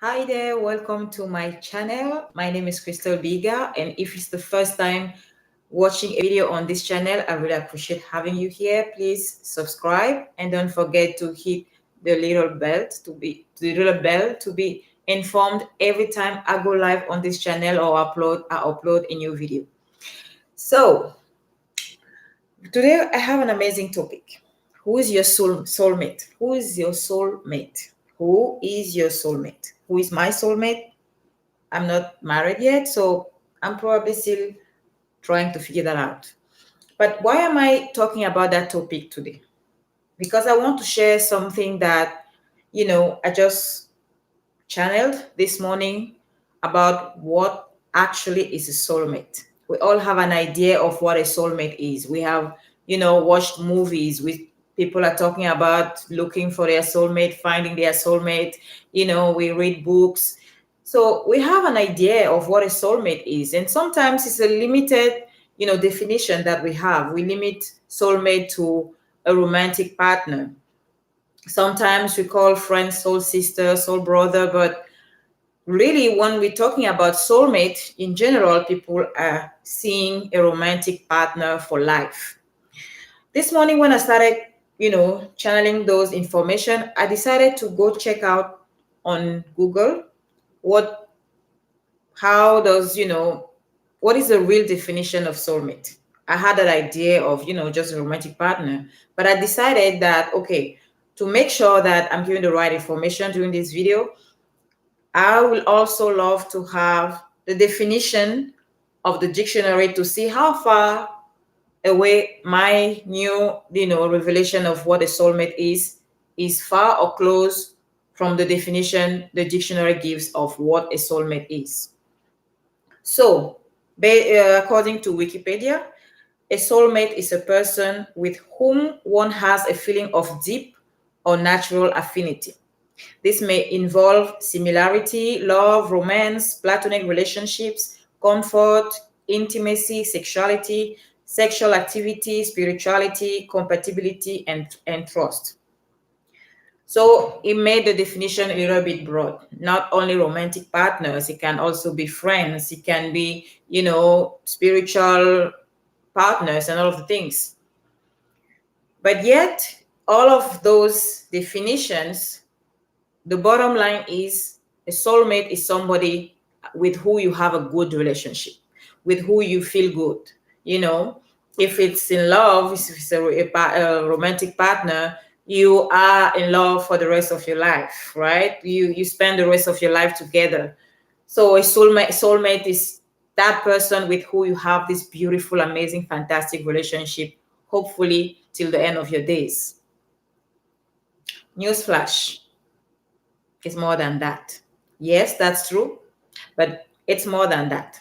Hi there, welcome to my channel. My name is Crystal Biga, and if it's the first time watching a video on this channel, I really appreciate having you here. Please subscribe and don't forget to hit the little bell to be informed every time I go live on this channel or I upload a new video. So today I have an amazing topic. Who is your soulmate? Who is your soulmate? Who is your soulmate? Who is my soulmate? I'm not married yet, so I'm probably still trying to figure that out. But why am I talking about that topic today? Because I want to share something that, I just channeled this morning about what actually is a soulmate. We all have an idea of what a soulmate is. We have, watched movies with people are talking about looking for their soulmate, finding their soulmate. We read books. So we have an idea of what a soulmate is. And sometimes it's a limited, definition that we have. We limit soulmate to a romantic partner. Sometimes we call friends soul sister, soul brother, but really when we're talking about soulmate in general, people are seeing a romantic partner for life. This morning when I started, channeling those information, I decided to go check out on Google what how does, what is the real definition of soulmate. I had that idea of, just a romantic partner, but I decided that, okay, to make sure that I'm giving the right information during this video, I will also love to have the definition of the dictionary to see how far away my new, revelation of what a soulmate is far or close from the definition the dictionary gives of what a soulmate is. So, according to Wikipedia, a soulmate is a person with whom one has a feeling of deep or natural affinity. This may involve similarity, love, romance, platonic relationships, comfort, intimacy, sexuality, sexual activity, spirituality, compatibility, and trust. So it made the definition a little bit broad. Not only romantic partners, it can also be friends, it can be, spiritual partners and all of the things. But yet, all of those definitions, the bottom line is a soulmate is somebody with who you have a good relationship, with who you feel good. You know, if it's in love, if it's a romantic partner, you are in love for the rest of your life, right? You spend the rest of your life together. So a soulmate is that person with who you have this beautiful, amazing, fantastic relationship, hopefully till the end of your days. Newsflash, it's more than that. Yes, that's true, but it's more than that.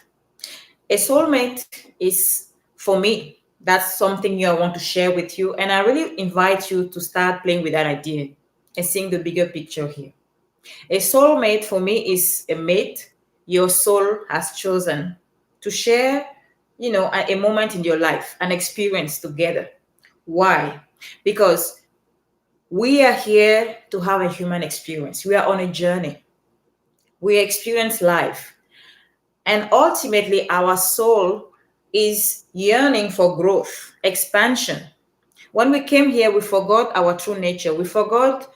A soulmate is, for me, that's something I want to share with you. And I really invite you to start playing with that idea and seeing the bigger picture here. A soulmate for me is a mate your soul has chosen to share, a moment in your life, an experience together. Why? Because we are here to have a human experience. We are on a journey. We experience life. And ultimately, our soul is yearning for growth, expansion. When we came here, we forgot our true nature. We forgot,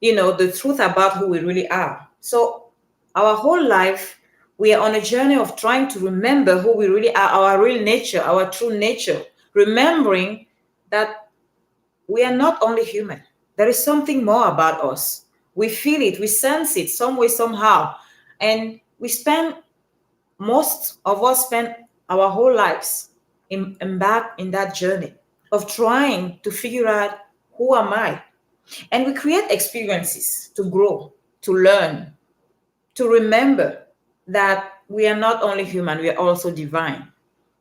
the truth about who we really are. So, our whole life, we are on a journey of trying to remember who we really are, our real nature, our true nature, remembering that we are not only human. There is something more about us. We feel it, we sense it some way, somehow. And most of us spend our whole lives embarked in that journey of trying to figure out who am I? And we create experiences to grow, to learn, to remember that we are not only human, we are also divine.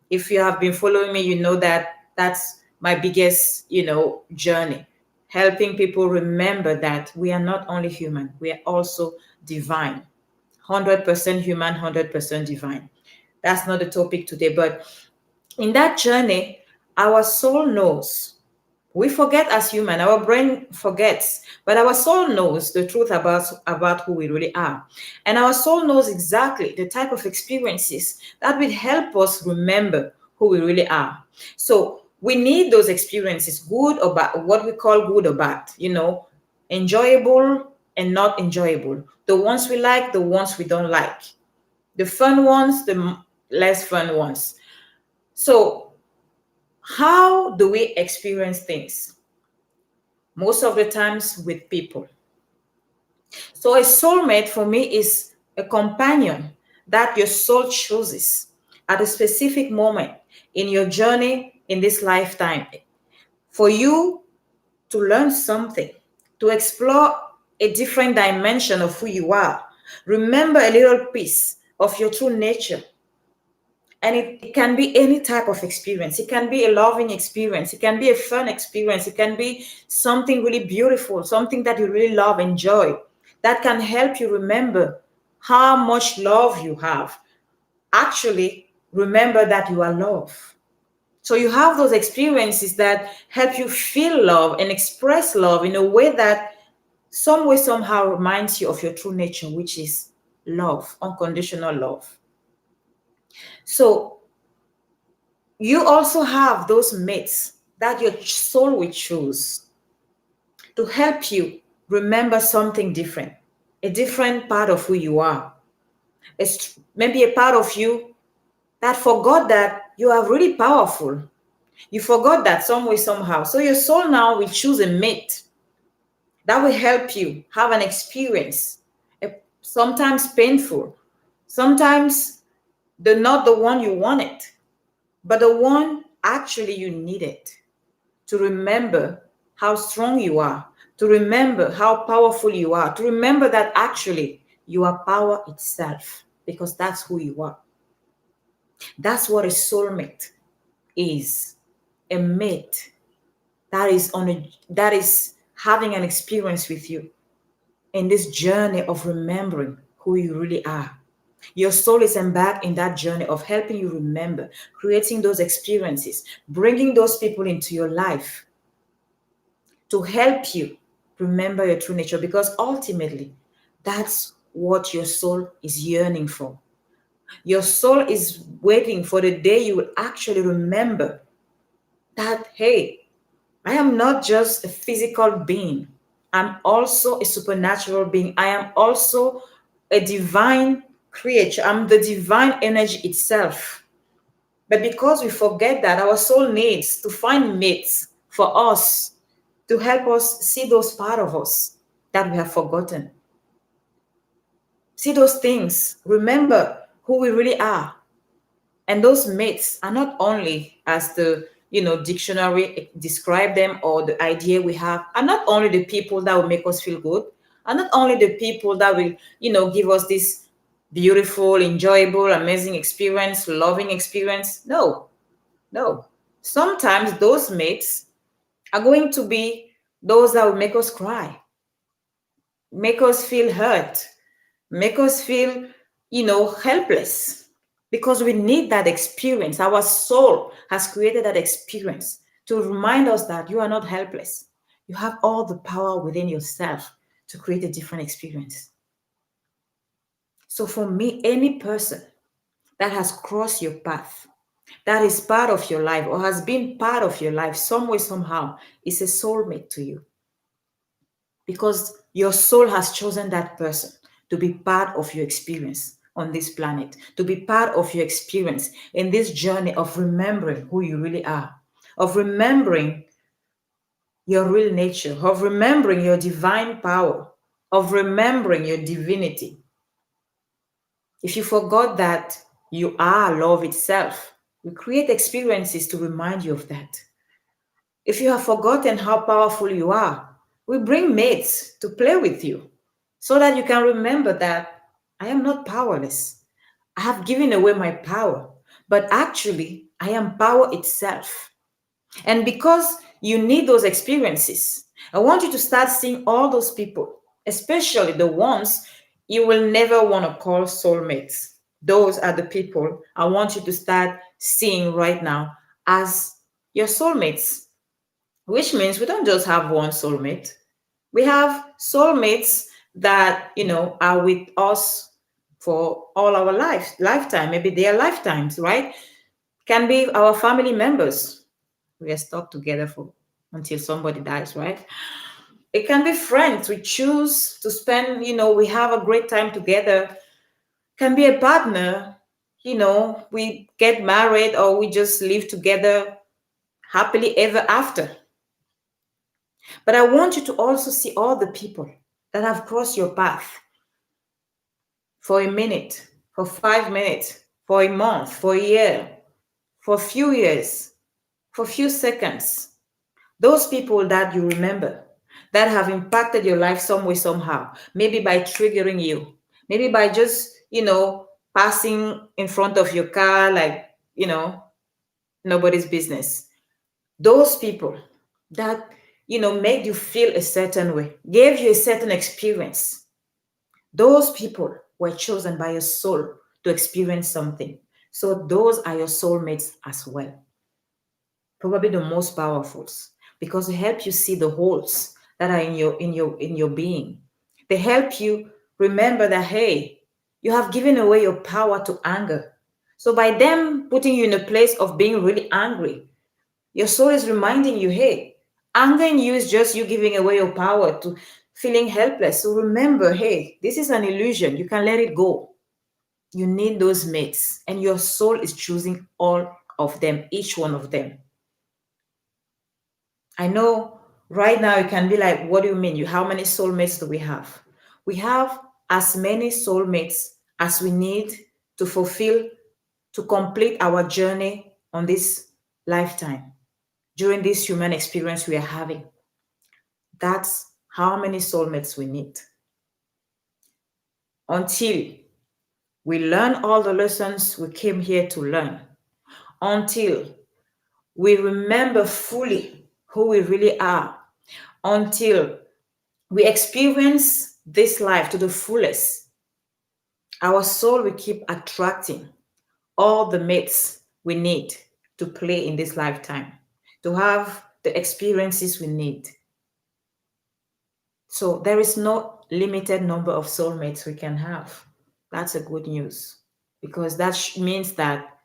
If you have been following me, you know that that's my biggest, journey, helping people remember that we are not only human, we are also divine. 100% human, 100% divine. That's not the topic today, but in that journey, our soul knows We forget as human, our brain forgets, but our soul knows the truth about who we really are. And our soul knows exactly the type of experiences that will help us remember who we really are. So we need those experiences, good or bad, what we call good or bad, enjoyable and not enjoyable. The ones we like, the ones we don't like. The fun ones, the less fun ones. So how do we experience things? Most of the times with people. So a soulmate for me is a companion that your soul chooses at a specific moment in your journey in this lifetime for you to learn something, to explore a different dimension of who you are. Remember a little piece of your true nature. And it can be any type of experience. It can be a loving experience. It can be a fun experience. It can be something really beautiful, something that you really love, enjoy, that can help you remember how much love you have. Actually, remember that you are loved. So you have those experiences that help you feel love and express love in a way that some way, somehow reminds you of your true nature, which is love, unconditional love. So you also have those mates that your soul will choose to help you remember something different, a different part of who you are. It's maybe a part of you that forgot that you are really powerful. You forgot that some way, somehow. So your soul now will choose a mate that will help you have an experience, sometimes painful, sometimes not the one you wanted, but the one actually you needed, to remember how strong you are, to remember how powerful you are, to remember that actually you are power itself, because that's who you are. That's what a soulmate is. A mate that is having an experience with you in this journey of remembering who you really are. Your soul is embarked in that journey of helping you remember, creating those experiences, bringing those people into your life to help you remember your true nature, because ultimately that's what your soul is yearning for. Your soul is waiting for the day you will actually remember that, hey, I am not just a physical being. I'm also a supernatural being. I am also a divine creature. I'm the divine energy itself. But because we forget that, our soul needs to find mates for us to help us see those part of us that we have forgotten. See those things. Remember who we really are. And those mates are not only as the dictionary describe them, or the idea we have, are not only the people that will make us feel good, are not only the people that will give us this beautiful, enjoyable, amazing experience, loving experience. No, no. Sometimes those mates are going to be those that will make us cry, make us feel hurt, make us feel, helpless, because we need that experience. Our soul has created that experience to remind us that you are not helpless. You have all the power within yourself to create a different experience. So for me, any person that has crossed your path, that is part of your life or has been part of your life some way, somehow, is a soulmate to you, because your soul has chosen that person to be part of your experience on this planet, to be part of your experience in this journey of remembering who you really are, of remembering your real nature, of remembering your divine power, of remembering your divinity. If you forgot that you are love itself, we create experiences to remind you of that. If you have forgotten how powerful you are, we bring mates to play with you so that you can remember that I am not powerless. I have given away my power, but actually, I am power itself. And because you need those experiences, I want you to start seeing all those people, especially the ones you will never want to call soulmates. Those are the people I want you to start seeing right now as your soulmates. which means we don't just have one soulmate. We have soulmates that, are with us for all our lifetime, maybe their lifetimes, right? Can be our family members. We are stuck together for until somebody dies, right? It can be friends. We choose to spend, we have a great time together. Can be a partner, we get married or we just live together happily ever after. But I want you to also see all the people that have crossed your path for a minute, for 5 minutes, for a month, for a year, for a few years, for a few seconds. Those people that you remember that have impacted your life some way, somehow, maybe by triggering you, maybe by just, passing in front of your car, like, nobody's business. Those people that, made you feel a certain way, gave you a certain experience. Those people were chosen by your soul to experience something. So those are your soulmates as well. Probably the most powerful because they help you see the holes that are in your being. They help you remember that, hey, you have given away your power to anger. So by them putting you in a place of being really angry, your soul is reminding you, hey, anger in you is just you giving away your power to feeling helpless. So remember, hey, this is an illusion. You can let it go. You need those mates, and your soul is choosing all of them, each one of them. I know right now it can be like, what do you mean? How many soulmates do we have? We have as many soulmates as we need to fulfill, to complete our journey on this lifetime, during this human experience we are having. That's how many soulmates we need. Until we learn all the lessons we came here to learn, until we remember fully who we really are, until we experience this life to the fullest, our soul will keep attracting all the mates we need to play in this lifetime, to have the experiences we need. So there is no limited number of soulmates we can have. That's a good news because that means that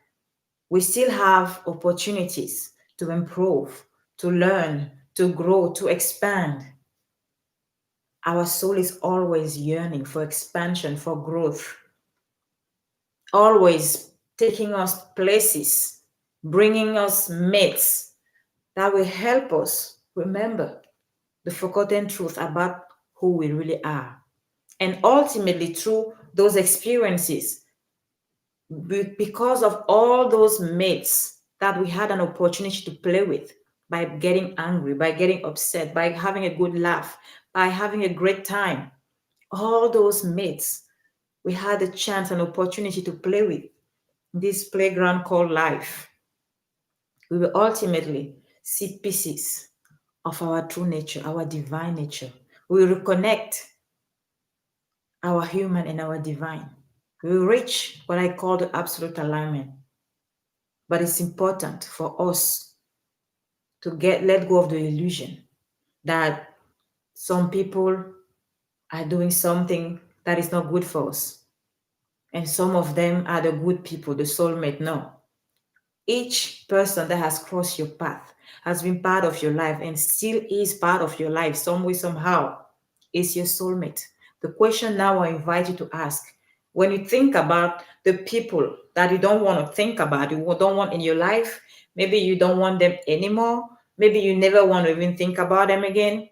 we still have opportunities to improve, to learn, to grow, to expand. Our soul is always yearning for expansion, for growth, always taking us places, bringing us mates that will help us remember the forgotten truth about who we really are. And ultimately, through those experiences, because of all those mates that we had an opportunity to play with, by getting angry, by getting upset, by having a good laugh, by having a great time, all those mates we had a chance, an opportunity to play with this playground called life. We will ultimately see pieces of our true nature, our divine nature. We will reconnect our human and our divine. We will reach what I call the absolute alignment. But it's important for us to let go of the illusion that some people are doing something that is not good for us. And some of them are the good people, the soulmate. No. Each person that has crossed your path has been part of your life and still is part of your life some way, somehow, is your soulmate. The question now I invite you to ask, when you think about the people that you don't want to think about, you don't want in your life, maybe you don't want them anymore, maybe you never want to even think about them again.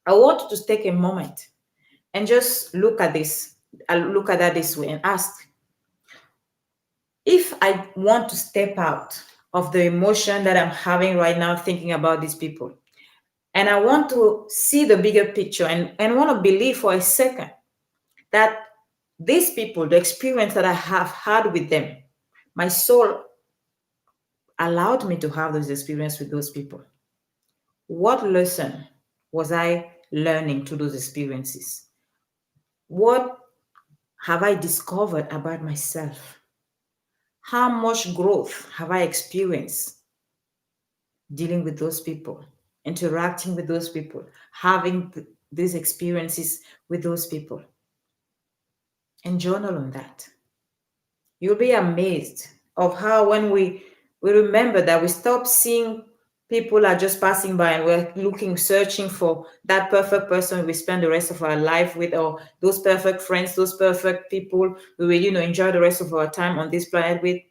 I want you to take a moment and just look at that this way and ask, if I want to step out of the emotion that I'm having right now thinking about these people, and I want to see the bigger picture and want to believe for a second that these people, the experience that I have had with them, my soul allowed me to have those experiences with those people. What lesson was I learning through those experiences? What have I discovered about myself? How much growth have I experienced dealing with those people? interacting with those people, having these experiences with those people, and journal on that. You'll be amazed of how when we remember that we stop seeing people are just passing by and we're looking, searching for that perfect person we spend the rest of our life with, or those perfect friends, those perfect people we will, enjoy the rest of our time on this planet with.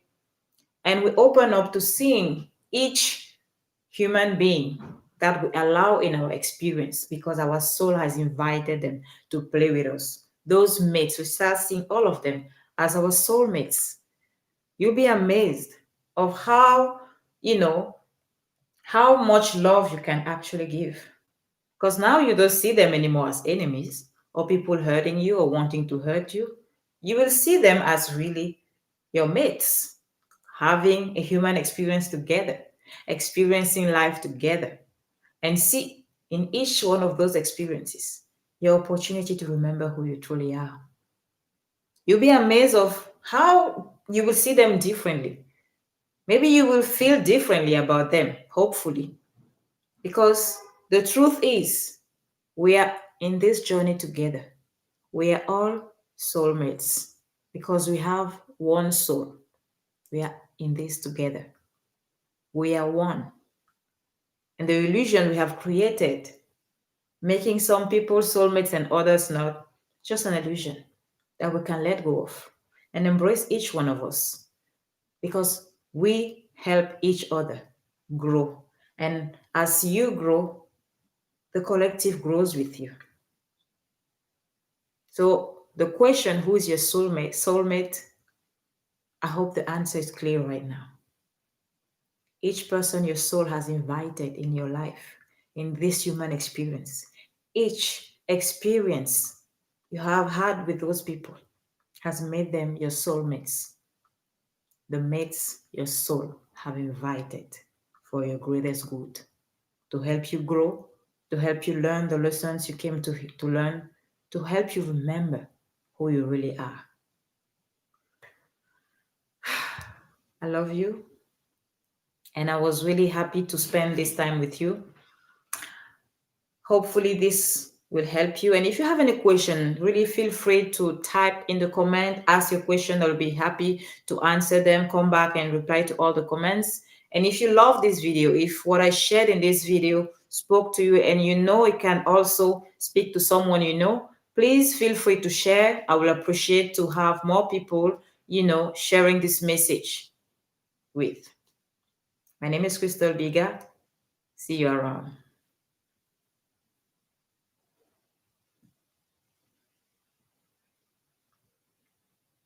And we open up to seeing each human being that we allow in our experience because our soul has invited them to play with us. Those mates, we start seeing all of them as our soulmates. You'll be amazed of you know, how much love you can actually give. Because now you don't see them anymore as enemies or people hurting you or wanting to hurt you. You will see them as really your mates, having a human experience together, experiencing life together, and see in each one of those experiences your opportunity to remember who you truly are. You'll be amazed of how you will see them differently. Maybe you will feel differently about them, hopefully, because the truth is we are in this journey together. We are all soulmates because we have one soul. We are in this together. We are one. And the illusion we have created, making some people soulmates and others not, just an illusion that we can let go of and embrace each one of us because we help each other grow. And as you grow, the collective grows with you. So the question, who is your soulmate? Soulmate, I hope the answer is clear right now. Each person your soul has invited in your life, in this human experience, each experience you have had with those people has made them your soulmates, the mates your soul have invited for your greatest good, to help you grow, to help you learn the lessons you came to learn, to help you remember who you really are. I love you, and I was really happy to spend this time with you. Hopefully this will help you. And if you have any question, really feel free to type in the comment, ask your question. I'll be happy to answer them, come back and reply to all the comments. And if you love this video, if what I shared in this video spoke to you and you know it can also speak to someone you know, please feel free to share. I will appreciate to have more people, sharing this message with. My name is Crystal Biga. See you around.